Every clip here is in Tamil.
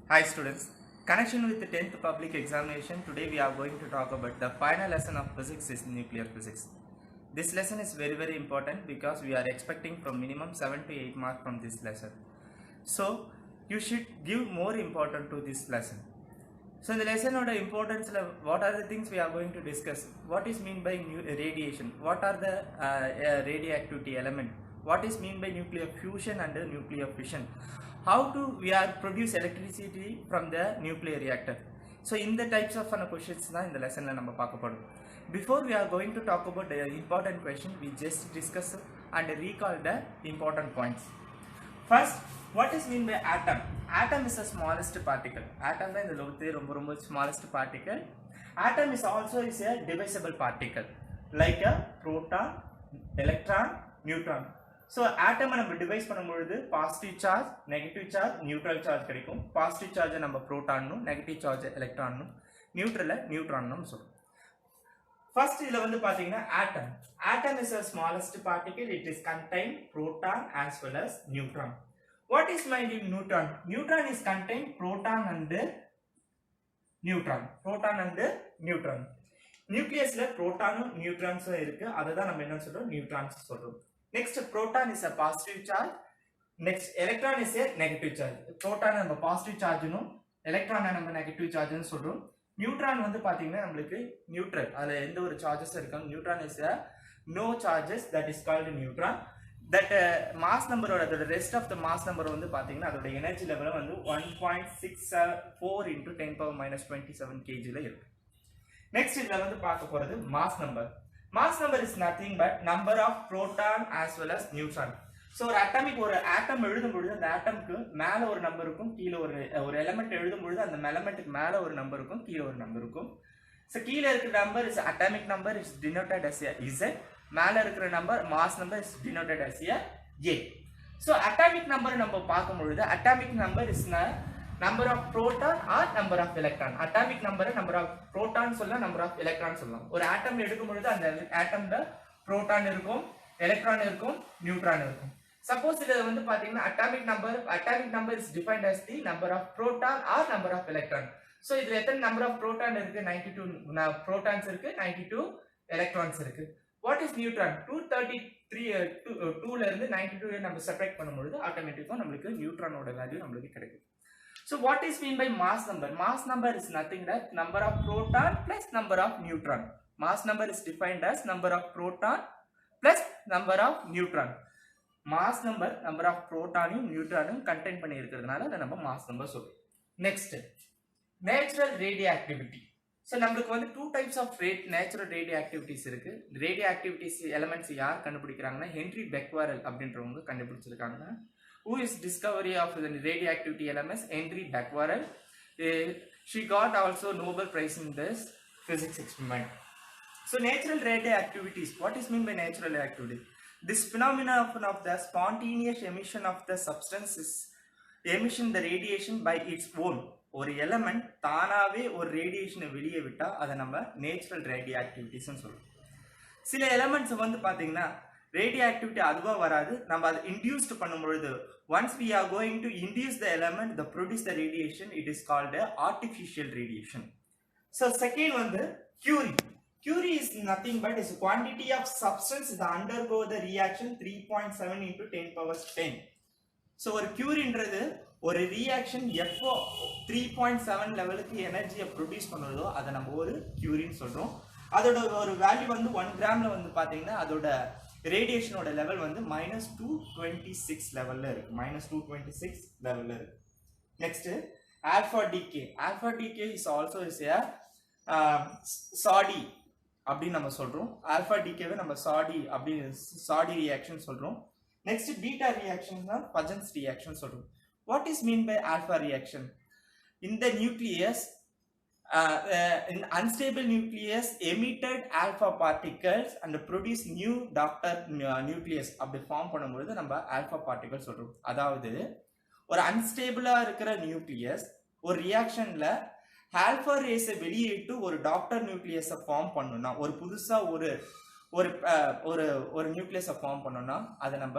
Hi students, connection with the 10th public examination, today we are going to talk about the final lesson of physics is nuclear physics. This lesson is very important because we are expecting from minimum 7 to 8 marks from this lesson. So you should give more importance to this lesson. So in the lesson order importance, what are the things we are going to discuss? What is mean by radiation? What are the radioactivity element? What is mean by nuclear fusion and nuclear fission? How to we are produce electricity from the nuclear reactor? So in the types of questions in the lesson before we are going to talk about the important question, we just discuss and recall the important points. First, what is mean by atom? Atom is the smallest particle. Atom is the smallest particle. Atom is also a divisible particle like a proton, electron, neutron. So atom we divide positive charge, negative charge, neutral charge. Positive charge is proton, negative charge is electron, neutral is neutron. First, atom. Atom is the smallest particle. It is contain proton as well as neutron. What is meant in neutron? Neutron is contain proton and neutron. Proton and neutron. Nucleus la proton neutrons irukku. Adha நம்ம என்ன சொல்றோம்? Neutrons சொல்றோம். Next, proton is a positive charge. Next, electron is a negative charge. Proton நம்ம positive charge னும் electron நம்ம negative charge னு சொல்றோம். Neutron வந்து பாத்தீங்கன்னா நமக்கு neutral. அதுல எந்த ஒரு charges இருக்காங்க. Neutron is a no charges, that is called neutron. That mass number or the rest of the mass number வந்து பாத்தீங்கன்னா அதோட energy level வந்து 1.64 into 10 power minus 27 kg ல இருக்கு. Next இதுல வந்து பார்க்க போறது mass number. Mass number is nothing but number of proton as well as neutron. So ஒரு atomic ஒரு atom எழுதும் பொழுது அந்த atomக்கு மேல ஒரு நம்பர் இருக்கும், கீழ ஒரு element எழுதும் பொழுது அந்த elementக்கு மேல ஒரு நம்பர் இருக்கும், கீழ ஒரு நம்பர் இருக்கும். So கீழ இருக்கிற number is atomic number is denoted as a Z. மேல இருக்கிற number mass number is denoted as a A. So atomic number நம்ம பார்க்கும் பொழுது atomic number is number of proton or number of electron. Atomic number number of proton சொல்லலாம், number of electron சொல்லலாம். ஒரு atom எடுக்கும் பொழுது அந்த atomல proton இருக்கும், electron இருக்கும், neutron இருக்கும். Suppose இது வந்து பாத்தீங்கன்னா atomic number is defined as the number of proton or number of electron. So இதுல எத்தனை number of proton இருக்கு? 92 protons இருக்கு, 92 electrons இருக்கு. What is neutron? 233 ல இருந்து 92 நம்ம செப்பரேட் பண்ணும்போது ஆட்டோமேட்டிக்கா நமக்கு நியூட்ரானோட வேல்யூ நமக்கு கிடைக்கும். So what is mean by mass number? Mass number is nothing but number of proton plus number of neutron. Mass number is defined as number of proton plus number of neutron. Mass number of proton neutron contain பண்ணி இருக்கிறதுனால அத நம்ம mass number சொல்றோம். Next, natural radioactivity. So நமக்கு வந்து two types of natural radioactivities இருக்கு. Radioactivities elements யார் கண்டுபிடிக்கிறாங்கன்னா ஹென்றி பெக்வரல் அப்படின்றவங்க கண்டுபிடிச்சிருக்காங்க. Who is discovery of the radioactivity elements? Henry Becquerel. She got also Nobel Prize in this physics experiment. So natural radioactivities. What is mean by natural radioactivity? This phenomenon of the spontaneous emission of the substances, emission the radiation by its own. ஒரு எலிமெண்ட் தானாவே ஒரு ரேடியேஷனை வெளியே விட்டா அதை நம்ம நேச்சுரல் ரேடியோஆக்டிவிட்டிஸ்னு சொல்றோம். சில எலிமெண்ட்ஸ் வந்து பாத்தீங்கன்னா ரேடியோஆக்டிவிட்டி அதுவா வராது, நம்ம அதை இன்டியூஸ்ட் பண்ணும்பொழுது once we are going to induce the element that produce the radiation, it is called a artificial radiation. So second வந்து curie. Curie is nothing but is quantity of substance that undergo the reaction 3.7 into 10 power 10. So ஒரு curieன்றது ஒரு ரியாக்ஷன் எப்போ 3.7 லெவலுக்கு எனர்ஜியை ப்ரொடியூஸ் பண்ணுறதோ அதை நம்ம ஒரு கியூரின்னு சொல்கிறோம். அதோட ஒரு வேல்யூ வந்து 1 கிராமில் வந்து பார்த்தீங்கன்னா அதோட ரேடியேஷனோட லெவல் வந்து -226 லெவலில் இருக்குது, -226 லெவலில் இருக்குது. Next alpha decay. Alpha decay is also is a சாடி அப்படின்னு நம்ம சொல்கிறோம். ஆல்ஃபா டிகேவை நம்ம சாடி ரியாக்ஷன் சொல்கிறோம். நெக்ஸ்ட் பீட்டா ரியாக்ஷன் தான் பஜன்ஸ் ரியாக்ஷன் சொல்கிறோம். What is mean by alpha reaction? In the nucleus, in unstable nucleus emitted alpha particles and produce new doctor nucleus அப்படி ஃபார்ம் பண்ணும்போது நம்ம alpha particles சொல்றோம். அதாவது ஒரு அன்ஸ்டேபிளா இருக்கிற நியூக்ளியஸ் ஒரு ரியாக்ஷன்ல ஆல்பா ரேஸை வெளியிட்டு ஒரு டாக்டர் நியூக்ளியஸை ஃபார்ம் பண்ணணும்னா, ஒரு புதுசா ஒரு நியூக்ளியஸை ஃபார்ம் பண்ணணும்னா அதை நம்ம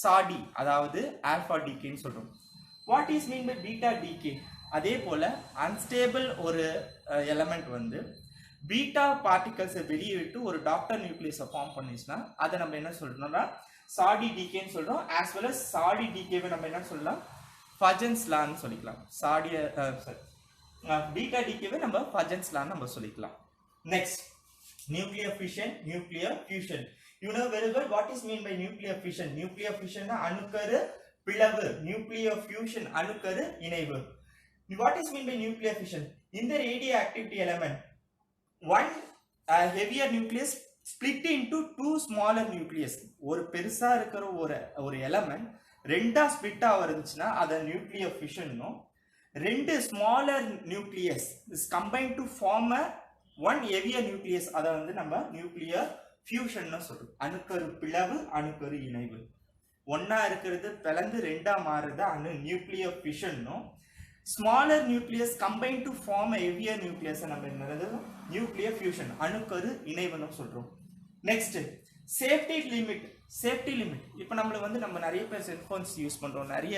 சாடி அதாவது ஆல்பா டிகேன்னு சொல்றோம். What is mean by beta decay? அதே போல அன்ஸ்டேபிள் ஒரு எலமெண்ட் வந்து பீட்டா பார்ட்டிகல்ஸை வெளியிட்டு ஒரு டாக்டர் நியூக்ளியஸை ஃபார்ம் பண்ணிச்சுன்னா அதை நம்ம என்ன சொல்றோம்னா சாடி டிகேன்னு சொல்றோம். ஆஸ் வெல் அஸ் சாடி டிகேவை நம்ம என்ன சொல்லலாம், ஃபஜன்ஸ் லான்னு சொல்லிக்கலாம். பீட்டா டிகேவை நம்ம ஃபஜன்ஸ் லான்னு நம்ம சொல்லிக்கலாம். Next, nuclear fission, nuclear fusion. You know very well what is mean by nuclear fission. Nuclear fission na அணுக்கரு பிளவு, nuclear fusion அணுக்கரு இணைவு. What is mean by nuclear fission? In the radioactivity element, one heavier nucleus split into two smaller nucleus. ஒரு பெருசா இருக்கிற ஒரு எலமெண்ட் ரெண்டா ஸ்பிளிட் ஆவறதுச்சுனா அத nuclear fission நோ. ரெண்டு smaller nucleus is combined to form a one heavier nucleus, அதை வந்து நம்ம நியூக்ளியர் ஃபியூஷன் சொல்றோம். அணுக்கரு பிளவு, அணுக்கரு இணைவு. ஒன்னா இருக்கிறது பிளந்து ரெண்டா மாறுறது நியூக்ளியர் ஃபியூஷனும். Smaller nucleus combine to form heavier nucleus நம்ம என்னது நியூக்ளியர் ஃபியூஷன், அணுக்கரு இணைவுன்னு சொல்றோம். Next, safety limit. Safety limit இப்போ நம்மளுக்கு வந்து நம்ம நிறைய பேர் செல்போன்ஸ் யூஸ் பண்றோம், நிறைய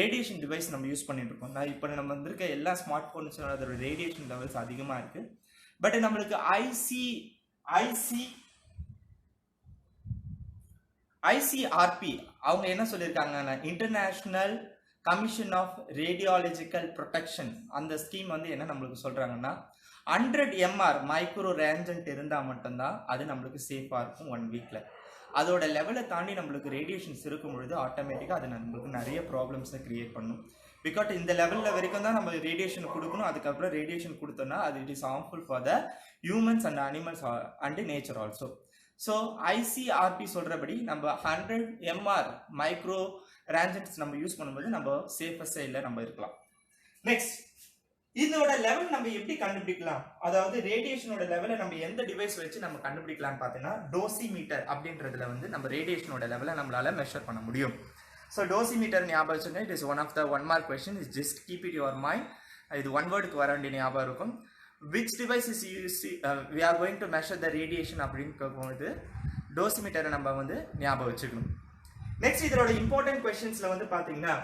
ரேடியேஷன் டிவைஸ் நம்ம யூஸ் பண்ணிட்டு இருக்கோம். இப்போ நம்ம வந்திருக்க எல்லா ஸ்மார்ட் போன்ஸோட அதோட ரேடியேஷன் லெவல்ஸ் அதிகமா இருக்கு. பட் நம்மளுக்கு ஐசிஆர்பி அவங்க என்ன சொல்லியிருக்காங்கன்னா, international commission of radiological protection, அந்த ஸ்கீம் வந்து என்ன நம்மளுக்கு சொல்றாங்கன்னா 100 MR மைக்ரோ ரேஞ்சன்ட் இருந்தால் மட்டும்தான் அது நம்மளுக்கு சேஃபாக இருக்கும் 1 வீக்ல. அதோட லெவலை தாண்டி நம்மளுக்கு ரேடியேஷன்ஸ் இருக்கும் பொழுது ஆட்டோமேட்டிக்காக அது நம்மளுக்கு நிறைய ப்ராப்ளம்ஸை கிரியேட் பண்ணும். பிகாஸ் இந்த லெவலில் வரைக்கும் தான் நம்ம ரேடியேஷன் கொடுக்கணும். அதுக்கப்புறம் ரேடியேஷன் கொடுத்தோம்னா அது it is harmful for the humans and animals and nature also. So ICRP சொல்கிறபடி நம்ம 100 MR மைக்ரோ ரேஞ்சன்ஸ் நம்ம யூஸ் பண்ணும்போது நம்ம சேஃபஸ்ட் சைடில் நம்ம இருக்கலாம். நெக்ஸ்ட், இதோட லெவல் நம்ம எப்படி கண்டுபிடிக்கலாம், அதாவது ரேடியேஷனோட லெவலை நம்ம எந்த டிவைஸ் வச்சு நம்ம கண்டுபிடிக்கலாம்னு பார்த்தீங்கன்னா டோசிமீட்டர் அப்படின்றதுல வந்து நம்ம ரேடியேஷனோட லெவலை நம்மளால மெஷர் பண்ண முடியும். So dosimeter ஞாபகம் வச்சுங்க, it is one of the 1 mark question. Is just keep it your mind. இது one word க்கு வர வேண்டிய ஞாபகம் இருக்கும். Which device is used, we are going to measure the radiation அப்படின்னு கேட்கும்போது டோசிமீட்டரை நம்ம வந்து ஞாபகம் வச்சுக்கணும். நெக்ஸ்ட், இதோட இம்பார்ட்டன்ட் கொஸ்டின்ஸ்ல வந்து பாத்தீங்கன்னா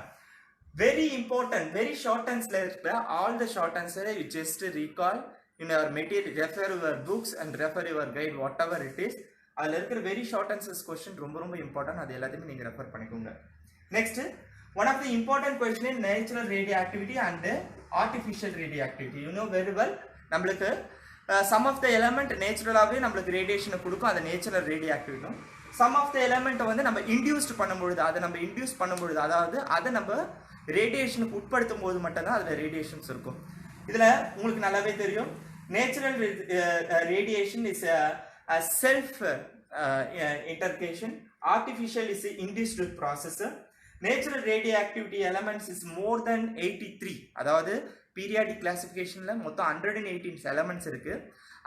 வெரி இம்பார்ட்டன்ட், வெரி ஷார்ட் ஆன்சர்ல இருக்கிற ஆல் த ஷார்ட் ஆன்சரை you just recall in your material, refer your books and refer your guide, what ever it is. அதில் இருக்கிற வெரி ஷார்ட் ஆன்சர்ஸ் கொஸ்டின் ரொம்ப ரொம்ப இம்பார்ட்டன்ட், அது எல்லாத்தையுமே நீங்கள் ரெஃபர் பண்ணிக்கோங்க. Next, one of the important question in natural radioactivity and artificial radioactivity. You know very well, நம்மளுக்கு some of the element நேச்சுரலாகவே நம்மளுக்கு ரேடியேஷனை கொடுக்கும், அது natural ரேடியோஆக்டிவிட்டி. some of the element வந்து நம்ம இன்டியூஸ்ட் பண்ணும்பொழுது, அதை நம்ம இன்டியூஸ் பண்ணும்பொழுது, அதாவது அதை நம்ம ரேடியேஷனுக்கு உட்படுத்தும் போது மட்டும்தான் அதில் ரேடியேஷன்ஸ் இருக்கும். இதில் உங்களுக்கு நல்லாவே தெரியும், natural radiation is self integration, artificial is induced process. Natural radioactivity elements is more than 83. அதாவது பீரியாடிக் கிளாசிஃபிகேஷன்ல மொத்தம் 118 எலமெண்ட்ஸ் இருக்கு.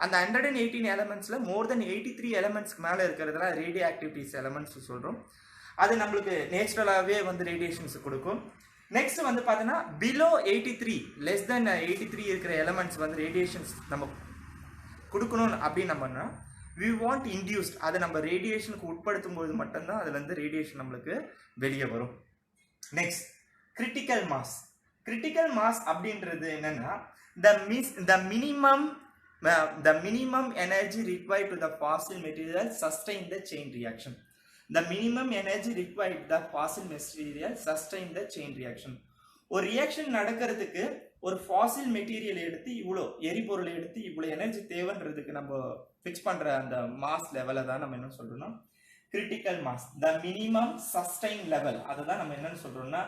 அந்த 118 எலமெண்ட்ஸ்ல மோர் தென் 83 எலமெண்ட்ஸ்க்கு மேல இருக்கிறதுலாம் ரேடியோ ஆக்டிவிட்டிஸ் எலமெண்ட்ஸ் சொல்றோம். அது நம்மளுக்கு நேச்சுரலாகவே வந்து ரேடியேஷன்ஸ் கொடுக்கும். நெக்ஸ்ட் வந்து பார்த்தீங்கன்னா பிலோ 83, லெஸ் தென் 83 இருக்கிற எலமெண்ட்ஸ் வந்து ரேடியேஷன்ஸ் நம்ம கொடுக்கணும் அப்படின்னு நம்மனா we want induced, அதை நம்ம ரேடியேஷனுக்கு உட்படுத்தும் போது மட்டும்தான் அதுல இருந்து ரேடியேஷன் நம்மளுக்கு வெளியே வரும். Next, critical mass. Critical mass அப்படின்றது என்னன்னா the minimum energy required to the fossil material sustain the chain reaction. The minimum energy required the fossil material sustain the chain reaction. ஒரு ரியாக்ஷன் நடக்கிறதுக்கு ஒரு ஃபாசில் மெட்டீரியல் எடுத்து இவ்வளோ எரிபொருளை எடுத்து இவ்வளோ எனர்ஜி தேவைன்றதுக்கு நம்ம ஃபிக்ஸ் பண்ற அந்த மாஸ் லெவலை தான் நம்ம என்ன சொல்றோம்னா கிரிட்டிக்கல் மாஸ், த மினிமம் சஸ்டைன் லெவல். அதை தான் நம்ம என்னன்னு சொல்றோம்னா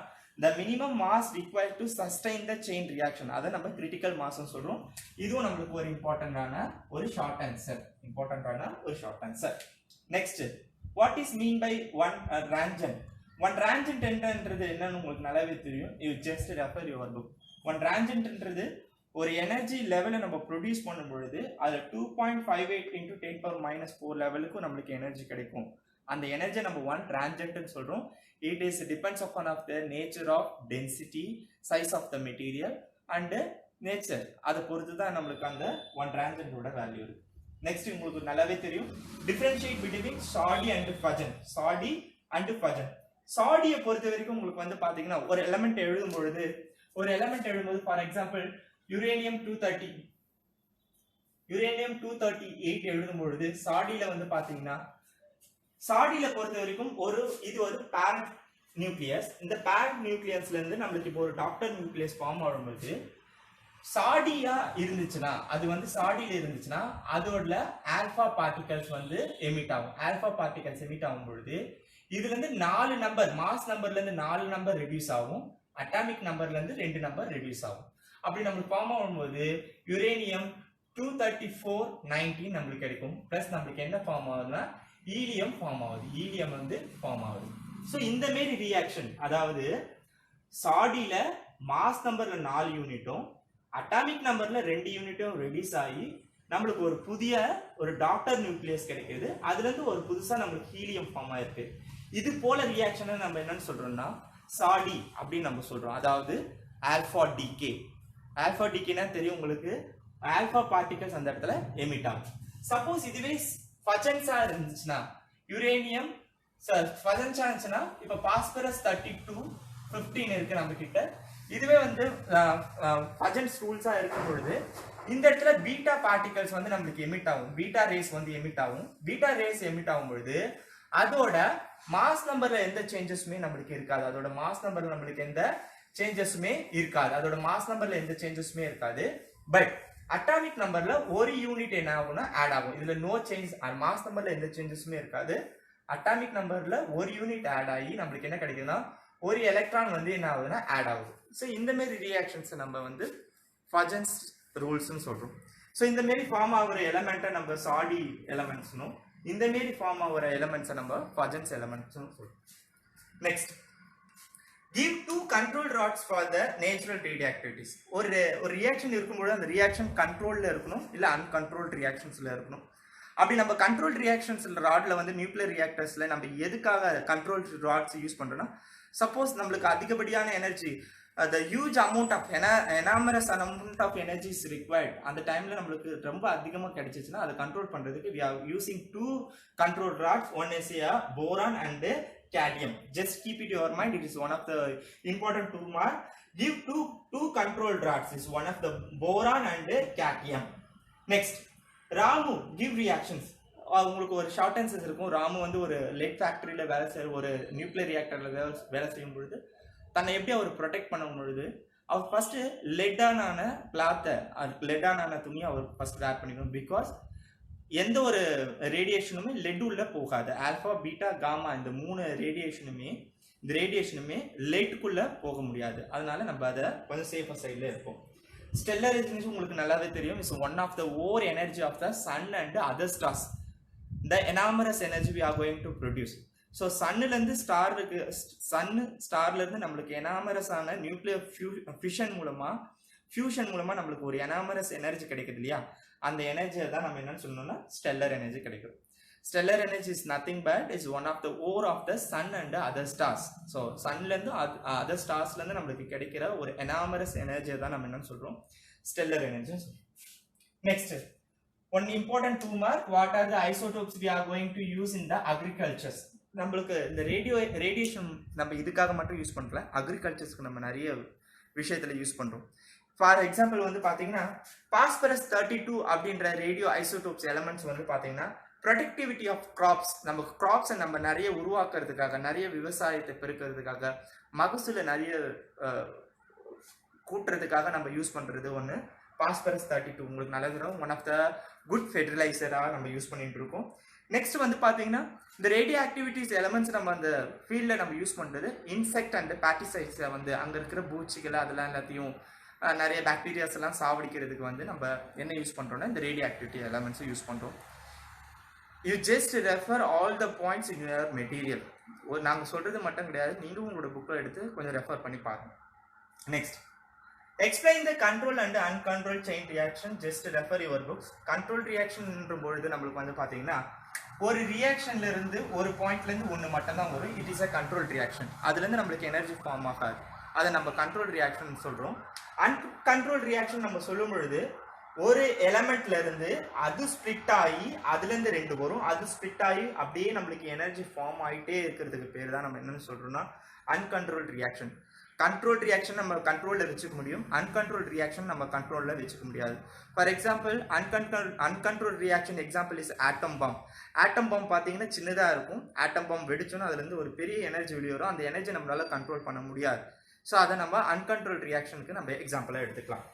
த minimum mass required to sustain the chain reaction, அதை நம்ம கிரிட்டிக்கல் மாஸ்ன்னு சொல்றோம். இதுவும் நம்மளுக்கு ஒரு இம்பார்ட்டன்டான ஒரு short answer. Next, what is mean by one roentgen? One roentgen என்றது என்னன்னு உங்களுக்கு நல்லாவே தெரியும். You just refer your book. One ராஞ்சன்ட்ன்றது ஒரு எனர்ஜி லெவலை நம்ம ப்ரொடியூஸ் பண்ணும் பொழுது அதில் 2.58 × 10⁻⁴ லெவலுக்கும் நம்மளுக்கு எனர்ஜி கிடைக்கும். அந்த எனர்ஜியை நம்ம ஒன் ராஞ்சன்ட்னு சொல்றோம். It is depends upon of the nature of density, size of the material and nature. அதை பொறுத்து தான் நம்மளுக்கு அந்த ஒன் ராஞ்சன்டோட வேல்யூ இருக்கு. நெக்ஸ்ட், உங்களுக்கு நல்லாவே தெரியும் டிஃபரன்ஷியேட் பிட்வீன் சாடி அண்ட் ஃபஜன். சாடியை பொறுத்த வரைக்கும் உங்களுக்கு வந்து பாத்தீங்கன்னா ஒரு எலமெண்ட் எழுதும் பொழுது ஒரு எலிமெண்ட் எழுதும்போது ஃபார் எக்ஸாம்பிள் யுரேனியம் 238 எழுதும்பொழுது சாடியில வந்து பாத்தீங்கன்னா சாடியில பொறுத்த வரைக்கும் இது ஒரு பேரண்ட் நியூக்ளியஸ். இந்த பேரண்ட் நியூக்ளியஸ்ல இருந்து நம்மளுக்கு இப்போ ஒரு டாக்டர் நியூக்ளியஸ் ஃபார்ம் ஆகும்போது சாடியா இருந்துச்சுன்னா அது வந்து சாடியில இருந்துச்சுன்னா அதோட ஆல்பா பார்ட்டிகல்ஸ் வந்து எமிட் ஆகும். ஆல்பா பார்ட்டிகல்ஸ் எமிட் ஆகும் பொழுது இதுல இருந்து 4 நம்பர் மாஸ் நம்பர்ல இருந்து 4 நம்பர் ரெடியூஸ் ஆகும், அட்டாமிக் நம்பர்ல இருந்து 2 நம்பர் ரெடியூஸ் ஆகும். அப்படி நம்மளுக்கு ஃபார்ம் ஆகும்போது யுரேனியம் 234-19 நம்மளுக்கு கிடைக்கும். பிளஸ் நம்மளுக்கு என்ன ஃபார்ம் ஆகுதுன்னா ஈலியம் ஃபார்ம் ஆகுது. ஈலியம் வந்து ஃபார்ம் ஆகுது. ஸோ இந்த மாரி ரியாக்ஷன், அதாவது சாடியில மாஸ் நம்பர்ல 4 யூனிட்டும் அட்டாமிக் நம்பர்ல 2 யூனிட்டும் ரெடியூஸ் ஆகி நம்மளுக்கு ஒரு புதிய ஒரு டாக்டர் நியூக்ளியஸ் கிடைக்குது. அதுல இருந்து ஒரு புதுசா நம்மளுக்கு ஹீலியம் ஃபார்ம் ஆயிருக்கு. இது போல ரியாக்ஷனை நம்ம என்னன்னு சொல்றோம்னா சாடி அப்படின்னு நம்ம சொல்றோம். அதாவது ஆல்பா டிகே. ஆல்பா டிகேனா தெரியும் உங்களுக்கு, ஆல்பா பார்ட்டிகல்ஸ் அந்த இடத்துல எமிட் ஆகும். சப்போஸ் இதுவே ஃபஜன்ஸா இருந்துச்சுன்னா யுரேனியம் ஃபஜன்ஸா இருந்துச்சுன்னா இப்ப பாஸ்பரஸ் 32-15 இருக்கு நம்ம கிட்ட. இதுவே வந்து ஃபஜன்ஸ் ரூல்ஸா இருக்கும் பொழுது இந்த இடத்துல பீட்டா பார்ட்டிகல்ஸ் வந்து நம்மளுக்கு எமிட் ஆகும். பீட்டா ரேஸ் வந்து எமிட் ஆகும். பீட்டா ரேஸ் எமிட் ஆகும் பொழுது அதோட மாஸ் நம்பர்ல எந்த சேஞ்சஸுமே நம்மளுக்கு இருக்காது. அதோட மாஸ் நம்பர்ல நம்மளுக்கு எந்த சேஞ்சஸுமே இருக்காது. அதோட மாஸ் நம்பர்ல எந்த சேஞ்சஸுமே இருக்காது. பட் அட்டாமிக் நம்பர்ல ஒரு யூனிட் என்ன ஆகும்னா ஆட் ஆகும். இதுல நோ சேஞ்ச், மாஸ் நம்பர்ல எந்த சேஞ்சஸுமே இருக்காது. அட்டாமிக் நம்பர்ல ஒரு யூனிட் ஆட் ஆகி நம்மளுக்கு என்ன கிடைக்குதுன்னா ஒரு எலக்ட்ரான் வந்து என்ன ஆகுதுன்னா ஆட் ஆகுது. ஸோ இந்த மாதிரி ரியாக்ஷன்ஸ் நம்ம வந்து ஃபஜன்ஸ் ரூல்ஸ்னு சொல்றோம். ஸோ இந்த மாரி ஃபார்ம் ஆகிற எலமெண்ட்டை நம்ம சாடி எலமெண்ட்ஸ்னும், இந்த மாரி ஃபார்ம் ஆகிற எலமெண்ட்ஸை நம்ம ஃபஜன்ஸ் எலமெண்ட்ஸ்னு சொல்றோம். Next, give 2 control rods for the natural radioactivities. ஒரு ரியாக்ஷன் இருக்கும்போது அந்த ரியாக்ஷன் கண்ட்ரோல்ல இருக்கணும், இல்ல அன்கண்ட்ரோல்ட் ரியாக்ஷன்ஸ்ல இருக்கணும். அப்படி நம்ம கண்ட்ரோல் ரியாக்ஷன்ஸ்ல ராட்ல வந்து நியூக்ளியர் ரியாக்டர்ஸ்ல நம்ம எதுக்காக கண்ட்ரோல் ராட்ஸ் யூஸ் பண்றோம்னா, சப்போஸ் நம்மளுக்கு அதிகப்படியான energy, the huge amount of enormous amount of energy is required, அந்த டைம்ல நம்மளுக்கு ரொம்ப அதிகமா கிடைச்சிச்சுன்னா அதை கண்ட்ரோல் பண்றதுக்கு we are using 2 control rods. One is a boron and a cadmium. Just keep it in your mind, it is one of the important 2 mark. Give two control rods is one of the boron and a cadmium. Next, Ramu give reactions. உங்களுக்கு ஒரு ஷார்ட் ஆன்சர்ஸ் இருக்கும். ராமு வந்து ஒரு லெட் ஃபேக்டரியில வேலை செய்ய, ஒரு நியூக்ளியர் ரியாக்டர்ல வேலை செய்யும் பொழுது தன்னை எப்படி அவர் ப்ரொடெக்ட் பண்ணும் பொழுது அவர் ஃபர்ஸ்ட் லெட்டான கிளாத்தை, லெட்டான துணியை அவர் ஃபர்ஸ்ட் வேர் பண்ணிக்கணும். பிகாஸ் எந்த ஒரு ரேடியேஷனுமே லெட் உள்ள போகாது. ஆல்பா பீட்டா காமா இந்த 3 ரேடியேஷனுமே லெட்டுக்குள்ள போக முடியாது. அதனால நம்ம அதை கொஞ்சம் சேஃபர் சைட்ல இருப்போம். ஸ்டெல்லர் எனர்ஜி உங்களுக்கு நல்லாவே தெரியும், is one of the over energy of the sun and other stars. the enormous energy we are going to produce. So சன்னுலேருந்து ஸ்டாருக்கு, ஸ்டார்லேருந்து நம்மளுக்கு எனாமரஸான நியூக்ளியர் ஃபியூஷன் மூலமாக நம்மளுக்கு ஒரு எனாமரஸ் எனர்ஜி கிடைக்குது இல்லையா, அந்த எனர்ஜியை தான் நம்ம என்னன்னு சொல்லணும்னா ஸ்டெல்லர் எனர்ஜி கிடைக்கும். Stellar energy is nothing but is one of the or of the sun and other stars. So சன்லேருந்து அதர் ஸ்டார்ஸ்லேருந்து நம்மளுக்கு கிடைக்கிற ஒரு எனாமரஸ் எனர்ஜியை தான் நம்ம என்னன்னு சொல்கிறோம் stellar energy. Next, one important 2 mark, what are the isotopes we are going to use in the agricultures. நம்மளுக்கு இந்த ரேடியேஷன் நம்ம இதுக்காக மட்டும் யூஸ் பண்ணல, அக்ரிகல்ச்சர்ஸ்க்கு நம்ம நிறைய விஷயத்துல யூஸ் பண்றோம். ஃபார் எக்ஸாம்பிள் வந்து பாத்தீங்கன்னா பாஸ்பரஸ் 32 அப்படின்ற ரேடியோ ஐசோடோப்ஸ் எலமெண்ட்ஸ் வந்து பாத்தீங்கன்னா ப்ரொடக்டிவிட்டி ஆஃப் கிராப்ஸ், நம்ம கிராப்ஸை நம்ம நிறைய உருவாக்குறதுக்காக, நிறைய விவசாயத்தை பெருக்கிறதுக்காக, மகசூலை நிறைய கூட்டுறதுக்காக நம்ம யூஸ் பண்றது ஒன்று பாஸ்பரஸ் 32. உங்களுக்கு நல்லா தெரியும், ஒன் ஆஃப் த குட் ஃபெர்டிலைசராக நம்ம யூஸ் பண்ணிட்டு இருக்கோம். நெக்ஸ்ட் வந்து பார்த்தீங்கன்னா இந்த ரேடியோ ஆக்டிவிட்டிஸ் எலமெண்ட்ஸ் நம்ம அந்த ஃபீல்டில் நம்ம யூஸ் பண்ணுறது இன்செக்ட் அண்ட் பேட்டிசைட்ஸை வந்து அங்கே இருக்கிற பூச்சிகளை அதெல்லாம் எல்லாத்தையும் நிறைய பாக்டீரியாஸ் எல்லாம் சாவடிக்கிறதுக்கு வந்து நம்ம என்ன யூஸ் பண்ணுறோம்னா இந்த ரேடியோ ஆக்டிவிட்டி எலமெண்ட்ஸை யூஸ் பண்ணுறோம். You just refer all the points in your material. நாங்கள் சொல்கிறது மட்டும் கிடையாது, நீங்களும் உங்களோட புக்கை எடுத்து கொஞ்சம் ரெஃபர் பண்ணி பாருங்கள். Next, explain the control and uncontrolled chain reaction. Just refer your books. Controlled reaction பொழுது நம்மளுக்கு வந்து பாத்தீங்கன்னா ஒரு ரியாக்ஷன்ல இருந்து ஒரு பாயிண்ட்ல இருந்து ஒன்று மட்டும் தான் வரும். It is a control reaction. அதுல இருந்து நம்மளுக்கு எனர்ஜி ஃபார்ம் ஆகாது. அதை நம்ம கண்ட்ரோல் ரியாக்ஷன் சொல்றோம். அன்கண்ட்ரோல் ரியாக்ஷன் நம்ம சொல்லும் பொழுது ஒரு எலமெண்ட்ல இருந்து அது ஸ்பிளிட் ஆகி அதுல இருந்து 2 வரும். அது ஸ்பிளிட் ஆகி அப்படியே நம்மளுக்கு எனர்ஜி ஃபார்ம் ஆகிட்டே இருக்கிறதுக்கு பேர் தான் நம்ம என்னன்னு சொல்றோம்னா அன்கண்ட்ரோல்ட் ரியாக்ஷன். கண்ட்ரோல்ட் ரியாக்ஷன் நம்ம கண்ட்ரோலில் வச்சுக்க முடியும், அன்கண்ட்ரோல்ட் ரியாக்ஷன் நம்ம கண்ட்ரோலில் வச்சுக்க முடியாது. For example uncontrol reaction example is atom bomb. Atom bomb பார்த்தீங்கன்னா சின்னதாக இருக்கும், ஆட்டம் பாம் வெடிச்சோன்னா அதுலேருந்து ஒரு பெரிய எனர்ஜி வெளியே வரும், அந்த எனர்ஜி நம்மளால கண்ட்ரோல் பண்ண முடியாது. ஸோ அதை நம்ம அன்கண்ட்ரோல் ரியாக்ஷனுக்கு நம்ம எக்ஸாம்பிளாக எடுத்துக்கலாம்.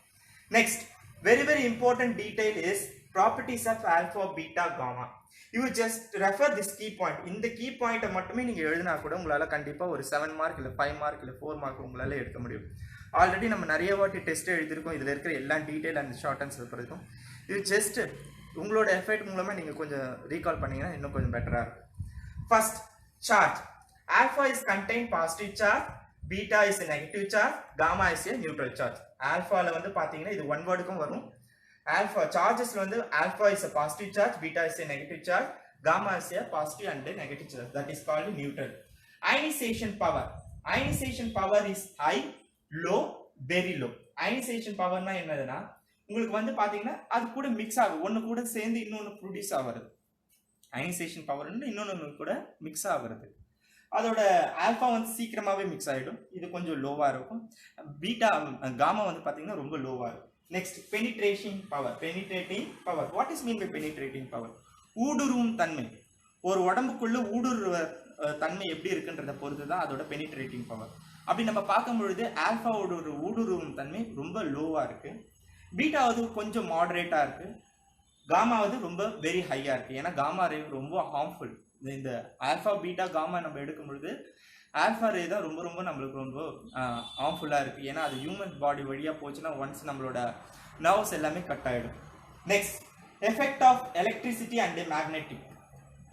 Next very important detail is properties of alpha, beta, gamma. You just refer this key point. இந்த key point மட்டுமே நீங்க எழுதினா கூட உங்களால கண்டிப்பா ஒரு 7 மார்க் இல்ல 5 மார்க் இல்ல 4 மார்க் உங்களால எடுக்க முடியும். ஆல்ரெடி நம்ம நிறைய வாட்டி டெஸ்ட் எழுதிருக்கோம், இதுல இருக்கிற எல்லா டீடைல் அண்ட் ஷார்ட் ஆன்சர் இருக்கும். இது ஜஸ்ட் உங்களோட எஃபர்ட் மூலமா நீங்க கொஞ்சம் ரீகால் பண்ணீங்கன்னா இன்னும் கொஞ்சம் பெட்டரா இருக்கும். First charge. Alpha is contain positive charge, beta is negative charge, gamma is neutral charge. ஆல்பால வந்து பாத்தீங்கன்னா இது ஒன் வேர்டுக்கும் வரும். ஆல்பா சார்ஜஸ்ல வந்து alpha is a positive charge, beta is a negative charge, gamma is a positive and a negative charge. That is called neutral. Ionization power. Ionization power is high, low, very low. Ionization power னா என்னதுன்னா உங்களுக்கு வந்து பாத்தீங்கன்னா அது கூட மிக்ஸ் ஆகும், ஒன்னு கூட சேர்ந்து இன்னொன்னு ப்ரொடியூஸ் ஆகுறது. அயனைசேஷன் பவர் இன்னொன்னு கூட மிக்ஸ் ஆகுறது. அதோட ஆல்பா வந்து சீக்கிரமாவே மிக்ஸ் ஆயிடும், இது கொஞ்சம் லோவா இருக்கும். பீட்டா காமா வந்து பாத்தீங்கன்னா ரொம்ப லோவா இருக்கும். Next penetrating power. Penetrating power, what is mean by penetrating power? ஊடுருவும் தன்மை. ஒரு உடம்புக்குள்ள ஊடுருவ தன்மை எப்படி இருக்குன்றத பொறுத்து தான் அதோட பெனிட்ரேட்டிங் பவர். அப்படி நம்ம பார்க்கும் பொழுது ஆல்பாவோட ஒரு ஊடுருவும் தன்மை ரொம்ப லோவா இருக்கு, பீட்டாவது கொஞ்சம் மாடரேட்டா இருக்கு, காமாவது ரொம்ப வெரி ஹையா இருக்கு. ஏன்னா காமா ரே ரொம்ப ஹார்ம்ஃபுல். இந்த ஆல்பா பீட்டா காமா நம்ம எடுக்கும் பொழுது ஆல்பா ரே தான் ரொம்ப நம்மளுக்கு ரொம்ப ஹார்ம்ஃபுல்லாக இருக்குது. ஏன்னா அது ஹியூமன் பாடி வழியாக போச்சுன்னா ஒன்ஸ் நம்மளோட நர்வ்ஸ் எல்லாமே கட் ஆகிடும். Next effect of electricity and magnetic.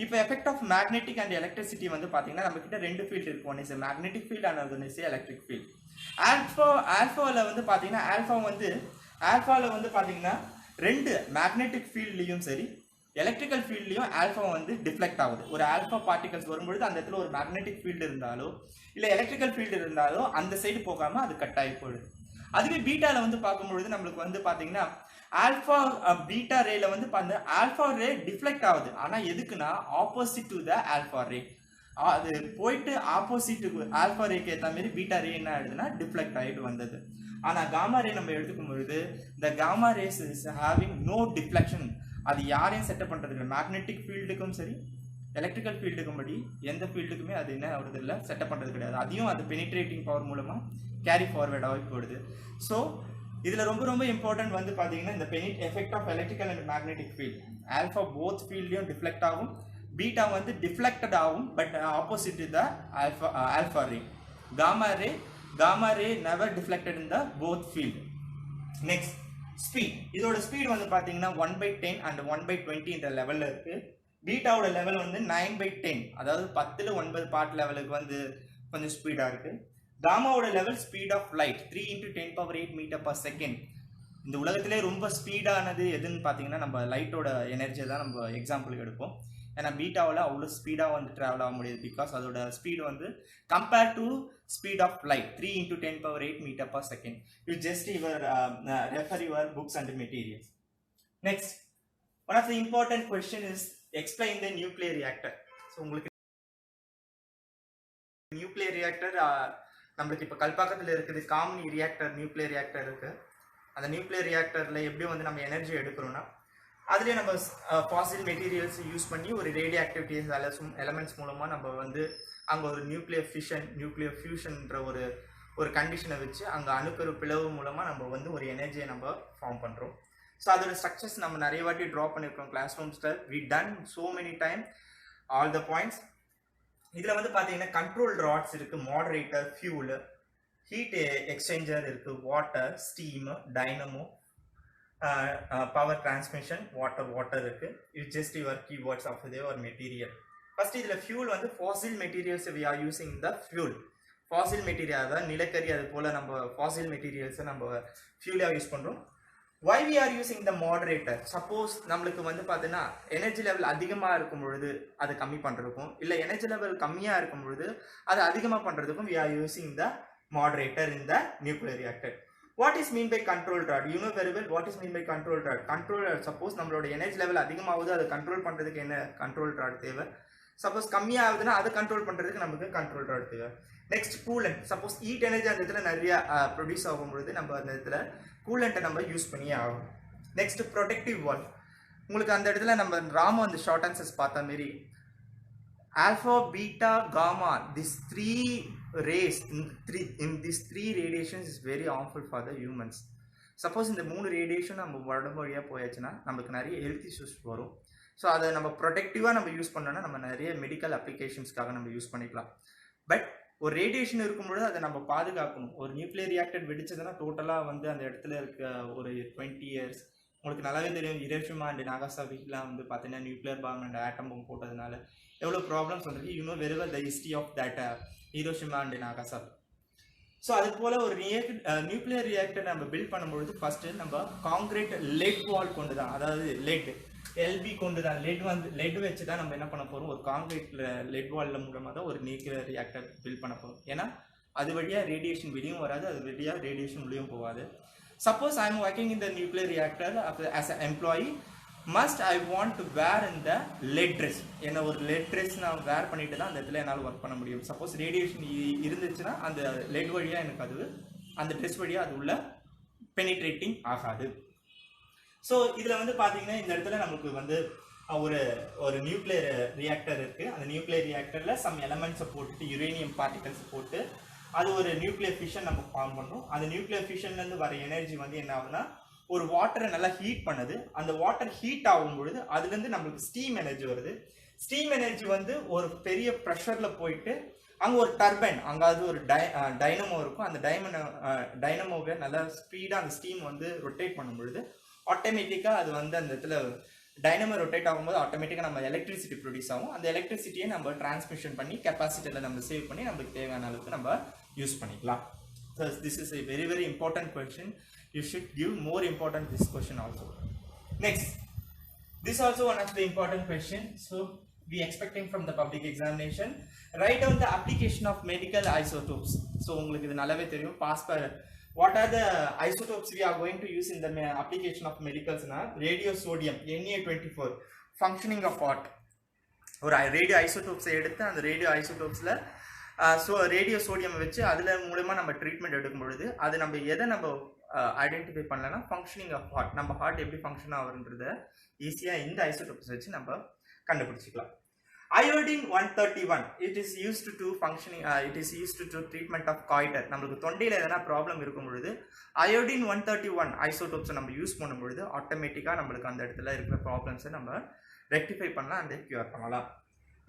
இப்போ effect of magnetic and electricity வந்து பார்த்தீங்கன்னா நம்ம கிட்ட ரெண்டு ஃபீல்டு இருக்கும், one is magnetic field and one is electric field. ஆல்பாவில் வந்து பார்த்தீங்கன்னா ஆல்பாவில் வந்து பார்த்தீங்கன்னா ரெண்டு மேக்னெட்டிக் ஃபீல்ட்லேயும் சரி எலக்ட்ரிக்கல் ஃபீல்ட்லையும் ஆல்பா வந்து டிஃப்ளெக்ட் ஆகுது. ஒரு ஆல்பா பார்ட்டிகல்ஸ் வரும்பொழுது அந்த இடத்துல ஒரு மேக்னெட்டிக் ஃபீல்டு இருந்தாலோ இல்லை எலக்ட்ரிக்கல் ஃபீல்டு இருந்தாலோ அந்த சைடு போகாமல் அது கட் ஆகி போயிடுது. அதுவே பீட்டாவில் வந்து பார்க்கும்பொழுது நம்மளுக்கு வந்து பார்த்தீங்கன்னா ஆல்பா பீட்டா ரேல வந்து ஆல்பா ரே டிஃப்ளெக்ட் ஆகுது, ஆனால் எதுக்குன்னா ஆப்போசிட் டு த ஆல்பா ரே. அது போயிட்டு ஆப்போசிட் ஆல்பா ரேக்கு ஏற்ற மாதிரி பீட்டா ரே என்ன ஆயிடுதுன்னா டிஃப்ளெக்ட் ஆகிட்டு வந்தது. ஆனால் காமா ரே நம்ம எடுத்துக்கும் பொழுது the gamma rays is having no deflection. அது யாரையும் செட்டப் பண்ணுறது இல்லை, மேக்னெட்டிக் ஃபீல்டுக்கும் சரி எலக்ட்ரிக்கல் ஃபீல்டுக்கும் படி எந்த ஃபீல்டுக்குமே அது என்ன ஆகுறது இல்லை, செட்டப் பண்ணுறது கிடையாது. அதையும் அது பெனிட்ரேட்டிங் பவர் மூலமாக கேரி ஃபார்வேர்டாகவே போயிடுது. ஸோ இதில் ரொம்ப இம்பார்ட்டன்ட் வந்து பார்த்தீங்கன்னா இந்த effect of electrical and magnetic field. Alpha both ஃபீல்ட்லையும் டிஃப்ளெக்ட் ஆகும், பீட்டா வந்து டிஃப்ளெக்டட் ஆகும் but opposite the alpha ray. Gamma ray never deflected in the both field. Next speed. இதோட ஸ்பீட் வந்து பார்த்தீங்கன்னா 1/10 அண்ட் 1/20 இந்த லெவலில் இருக்குது. பீட்டாவோட லெவல் வந்து 9/10, அதாவது 10/9 பார்ட் லெவலுக்கு வந்து கொஞ்சம் ஸ்பீடாக இருக்குது. காமாவோட லெவல் ஸ்பீட் ஆஃப் லைட் 3 × 10⁸ மீட்டர்/செகண்ட். இந்த உலகத்திலே ரொம்ப ஸ்பீடானது எதுன்னு பார்த்தீங்கன்னா நம்ம லைட்டோட எனர்ஜியை தான் நம்ம எக்ஸாம்பிளுக்கு எடுப்போம். ஏன்னா பீட்டாவில் அவ்வளோ ஸ்பீடாக வந்து ட்ராவல் ஆக முடியாது, பிகாஸ் அதோட ஸ்பீடு வந்து compare to speed of light 3 × 10⁸ metre per second. You just refer your books and materials. Next, one of the important question is explain the nuclear reactor. So உங்களுக்கு நியூக்ளியர் ரியாக்டர் நம்மளுக்கு இப்போ கல்பாக்கத்தில் இருக்குது, காமினி ரியாக்டர் நியூக்ளியர் ரியாக்டர் இருக்குது. அந்த நியூக்ளியர் ரியாக்டரில் எப்படி வந்து நம்ம எனர்ஜி எடுக்கிறோன்னா அதுலேயே நம்ம ஃபாசில் மெட்டீரியல்ஸ் யூஸ் பண்ணி ஒரு ரேடியோ ஆக்டிவிட்டிஸ் எலமெண்ட்ஸ் மூலமாக நம்ம வந்து அங்கே ஒரு நியூக்ளியர் ஃபியூஷன்ற ஒரு கண்டிஷனை வச்சு அங்கே அணுக்கரு பிளவு மூலமாக நம்ம வந்து ஒரு எனர்ஜியை நம்ம ஃபார்ம் பண்ணுறோம். ஸோ அதோட ஸ்ட்ரக்சர்ஸ் நம்ம நிறைய வாட்டி ட்ரா பண்ணியிருக்கோம் கிளாஸ் ரூம்ஸில். We done so many time all the points. இதில் வந்து பார்த்தீங்கன்னா கண்ட்ரோல் ராட்ஸ் இருக்குது, மாடரேட்டர், ஃபியூல், ஹீட் எக்ஸ்சேஞ்சர் இருக்குது, water, steam, dynamo, power transmission, water இருக்கு. இது ஜஸ்ட் யுவர் கீவேர்ட்ஸ் ஆஃப் ஒரு மெட்டீரியல். ஃபர்ஸ்ட் இதில் ஃபியூல் வந்து fossil materials we are using the fuel. Fossil material அதாவது நிலக்கரி, அது போல் நம்ம ஃபாசில் மெட்டீரியல்ஸை நம்ம ஃபியூலாக யூஸ் பண்ணுறோம். Why we are using the moderator? Suppose நம்மளுக்கு வந்து பார்த்தீங்கன்னா எனர்ஜி லெவல் அதிகமாக இருக்கும் பொழுது அது கம்மி பண்ணுறதுக்கும், இல்லை எனர்ஜி லெவல் கம்மியாக இருக்கும் பொழுது அது அதிகமாக பண்ணுறதுக்கும் we are using the moderator in the nuclear reactor. What is mean by control rod? You know very well what is mean by control rod. Control rod, suppose நம்மளோட எனர்ஜி லெவல் அதிகமாகுது, அதை கண்ட்ரோல் பண்ணுறதுக்கு என்ன கண்ட்ரோல் ராட் தேவை. சப்போஸ் கம்மியாகுதுன்னா அதை கண்ட்ரோல் பண்ணுறதுக்கு நமக்கு கண்ட்ரோல் ராட் தேவை. Next coolant, suppose heat energy அந்த இடத்துல நிறைய ப்ரொடியூஸ் ஆகும்பொழுது நம்ம அந்த இடத்துல கூலண்ட்டை நம்ம யூஸ் பண்ணியே ஆகும். நெக்ஸ்ட் ப்ரொடெக்டிவ் வால், உங்களுக்கு அந்த இடத்துல நம்ம ராம அந்த ஷார்ட் ஆன்சர்ஸ் பார்த்த மாரி alpha, beta, gamma, these three rays in these three radiations is very harmful for the humans. Suppose இந்த 3 ரேடியேஷன் நம்ம உடம்பு வழியாக போயாச்சுன்னா நமக்கு நிறைய ஹெல்த் இஷ்யூஸ் வரும். ஸோ அதை நம்ம ப்ரொடெக்டிவாக நம்ம யூஸ் பண்ணோன்னா நம்ம நிறைய மெடிக்கல் அப்ளிகேஷன்ஸ்க்காக நம்ம யூஸ் பண்ணிக்கலாம். பட் ஒரு ரேடியேஷன் இருக்கும்பொழுது அதை நம்ம பாதுகாக்கணும். ஒரு நியூக்ளியர் ரியாக்டர் வெடிச்சதுன்னா டோட்டலாக வந்து அந்த இடத்துல இருக்க ஒரு 20 years உங்களுக்கு நல்லாவே தெரியும். ஹிரோஷிமா அண்ட் நாகாசாகிலாம் வந்து பார்த்தீங்கன்னா nuclear bomb and atom bomb போட்டதுனால எவ்வளோ ப்ராப்ளம்ஸ் வந்துருக்கு. You know very well the history of that Hiroshima and Nagasaki. So அது போல் ஒரு நியூக்ளியர் ரியாக்டர் நம்ம பில்ட் பண்ணும்பொழுது ஃபஸ்ட்டு நம்ம காங்கிரீட் லெட் வால் கொண்டு தான், அதாவது லெட் எல்பி கொண்டு தான், லெட் வச்சு தான் நம்ம என்ன பண்ண போகிறோம், ஒரு காங்கிரீட்டில் லெட் வாலில் மூலமாக தான் ஒரு நியூக்ளியர் ரியாக்டர் பில்ட் பண்ண போகிறோம். ஏன்னா அது வழியாக ரேடியேஷன் வெளியும் வராது, அது வழியாக ரேடியேஷன் உள்ளேயும் போகாது. Suppose I am working in the nuclear reactor as a employee, must I want to wear in the lead dress. என்ன ஒரு லெட் ட்ரெஸ் நான் வேர் பண்ணிட்டு தான் அந்த இடத்துல என்னால் ஒர்க் பண்ண முடியும். சப்போஸ் ரேடியேஷன் இருந்துச்சுன்னா அந்த லெட் வழியாக எனக்கு அது அந்த ட்ரெஸ் வழியாக அது உள்ள பெனிட்ரேட்டிங் ஆகாது. ஸோ இதில் வந்து பார்த்தீங்கன்னா இந்த இடத்துல நமக்கு வந்து ஒரு நியூக்ளியர் ரியாக்டர் இருக்குது. அந்த நியூக்ளியர் ரியாக்டரில் சம் எலமெண்ட்ஸை போட்டுட்டு யுரேனியம் பார்ட்டிகல்ஸை போட்டு அது ஒரு நியூக்ளியர் ஃபிஷன் நம்ம ஃபார்ம் பண்ணுறோம். அந்த நியூக்ளியர் ஃபிஷன்லேருந்து வர எனர்ஜி வந்து என்ன ஆகுதுன்னா ஒரு வாட்டரை நல்லா ஹீட் பண்ணுது. அந்த வாட்டர் ஹீட் ஆகும் பொழுது அதுலேருந்து நம்மளுக்கு ஸ்டீம் எனர்ஜி வருது. ஸ்டீம் எனர்ஜி வந்து ஒரு பெரிய ப்ரெஷரில் போயிட்டு அங்கே ஒரு டர்பைன், அங்காவது ஒரு டைனமோ இருக்கும். அந்த டைனமோவை நல்லா ஸ்பீடாக அந்த ஸ்டீம் வந்து ரொட்டேட் பண்ணும் பொழுது ஆட்டோமேட்டிக்காக அது வந்து அந்த இடத்துல டைனமோ ரொட்டேட் ஆகும்போது ஆட்டோமேட்டிக்காக நம்ம எலக்ட்ரிசிட்டி ப்ரொடியூஸ் ஆகும். அந்த எலக்ட்ரிசிட்டியை நம்ம டிரான்ஸ்மிஷன் பண்ணி கெப்பாசிட்டியில் நம்ம சேவ் பண்ணி நம்மளுக்கு தேவையான அளவுக்கு நம்ம யூஸ் பண்ணிக்கலாம். So this is a very very important question. You should give more important this question also. Next, this also one of the important question. So we expecting from the public examination, write down the application of medical isotopes. So உங்களுக்கு இது நல்லாவே தெரியும். What are the isotopes we are going to use in the application of medicals na? Radiosodium Na24, functioning of what? ஒரு ரேடியோ ஐசோடோப்ஸை எடுத்து அந்த ரேடியோ ஐசோடோப்ஸில் ரேடியோ சோடியம் வச்சு அதில் மூலமாக நம்ம ட்ரீட்மெண்ட் எடுக்கும் பொழுது அது நம்ம எதை நம்ம ஐடென்டிஃபை பண்ணலன்னா ஃபங்க்ஷனிங் ஆஃப் ஹார்ட், நம்ம ஹார்ட் எப்படி ஃபங்க்ஷன் ஆகுன்றத ஈஸியாக இந்த ஐசோடோப்ஸ் வச்சு நம்ம கண்டுபிடிச்சிக்கலாம். Iodine 131, it is used to functioning, it is used to treatment of goiter. நம்மளுக்கு தொண்டையில் எதனா ப்ராப்ளம் இருக்கும் பொழுது அயோடின் 131 ஐசோடோப்ஸை நம்ம யூஸ் பண்ணும் பொழுது ஆட்டோமேட்டிக்காக நம்மளுக்கு அந்த இடத்துல இருக்கிற ப்ராப்ளம்ஸை நம்ம ரெக்டிஃபை பண்ணலாம் அண்ட் க்யூர் பண்ணலாம்.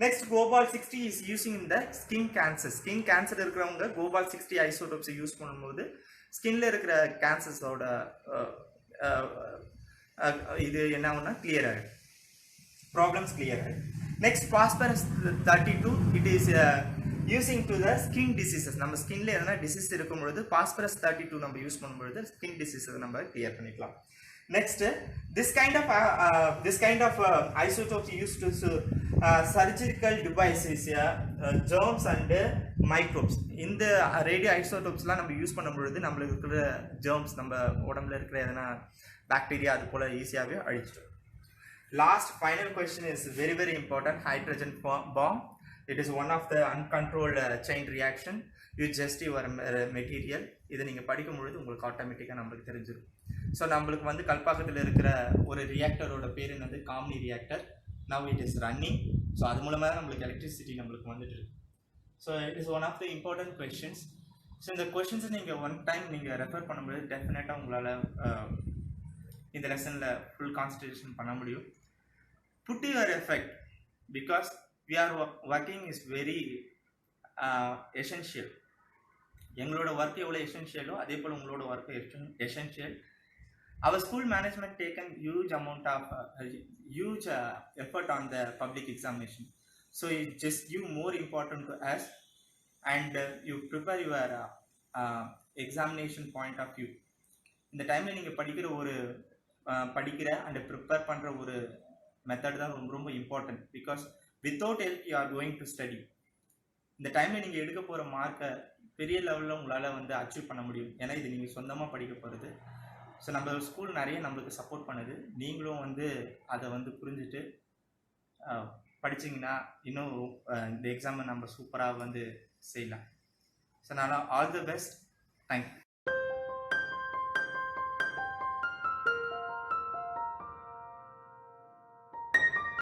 நெக்ஸ்ட் கோபால் 60 இஸ் யூஸிங் இந்த ஸ்கின் கேன்சர். ஸ்கின் கேன்சர் இருக்கிறவங்க கோபால் 60 ஐசோடோப்ஸை யூஸ் பண்ணும்போது ஸ்கின்ல இருக்கிற கேன்சர்ஸோட இது என்ன ஆகும்னா கிளியர் ஆகிடும், ப்ராப்ளம்ஸ் கிளியர் ஆகிடும். Next phosphorus 32, it is using to the skin diseases. நம்ம ஸ்கின்ல எதனா டிசீஸ் இருக்கும் பொழுது பாஸ்பரஸ் 32 நம்ம யூஸ் பண்ணும்பொழுது ஸ்கின் டிசீஸை நம்ம கிளியர் பண்ணிக்கலாம். Next, this kind of isotopes used to surgical devices, germs and microbes. இந்த ரேடியோ ஐசோடோப்ஸ்லாம் நம்ம யூஸ் பண்ணும்பொழுது நம்மளுக்கு இருக்கிற germs, நம்ம உடம்புல இருக்கிற எதனா பாக்டீரியா அது போல் ஈஸியாகவே அழிச்சிடும். Last final question is very very important. Hydrogen bomb. It is one of the uncontrolled chain reaction. You just your material. இதை நீங்கள் படிக்கும் பொழுது உங்களுக்கு ஆட்டோமேட்டிக்காக நம்மளுக்கு தெரிஞ்சிடும். ஸோ நம்மளுக்கு வந்து கல்பாக்கத்தில் இருக்கிற ஒரு ரியாக்டரோட பேர் என்னது Kamini reactor. Now it is running. So அது மூலமாக தான் நம்மளுக்கு எலக்ட்ரிசிட்டி நம்மளுக்கு வந்துட்டு இருக்கு. So it is one of the important questions. So இந்த கொஸ்டின்ஸை நீங்கள் ஒன் டைம் நீங்கள் ரெஃபர் பண்ணும்போது டெஃபினட்டாக உங்களால் இந்த லெசனில் ஃபுல் கான்சன்ட்ரேஷன் பண்ண முடியும். Put your effect because we are working is very essential. எங்களோட ஒர்க் எவ்வளோ எசென்ஷியலோ அதே போல் உங்களோட work essential. Our school management taken huge amount of huge effort on the public examination. So it just give more important to us and you prepare your examination point of view. இந்த டைமில் நீங்கள் படிக்கிற அண்ட் ப்ரிப்பேர் பண்ணுற ஒரு மெத்தட் தான் ரொம்ப ரொம்ப important. Because without help you are going to study. இந்த டைமில் நீங்கள் எடுக்க போகிற மார்க்கை பெரிய லெவலில் உங்களால் வந்து அச்சீவ் பண்ண முடியும். ஏன்னா இது நீங்கள் சொந்தமாக படிக்க போகிறது. ஸோ நம்ம ஸ்கூல் நிறைய நம்மளுக்கு சப்போர்ட் பண்ணுது. நீங்களும் வந்து அதை வந்து புரிஞ்சுட்டு படிச்சிங்கன்னா இன்னும் இந்த எக்ஸாமை நம்ம சூப்பராக வந்து செய்யலாம். ஸோ நான் ஆல் தி பெஸ்ட். தேங்க்யூ.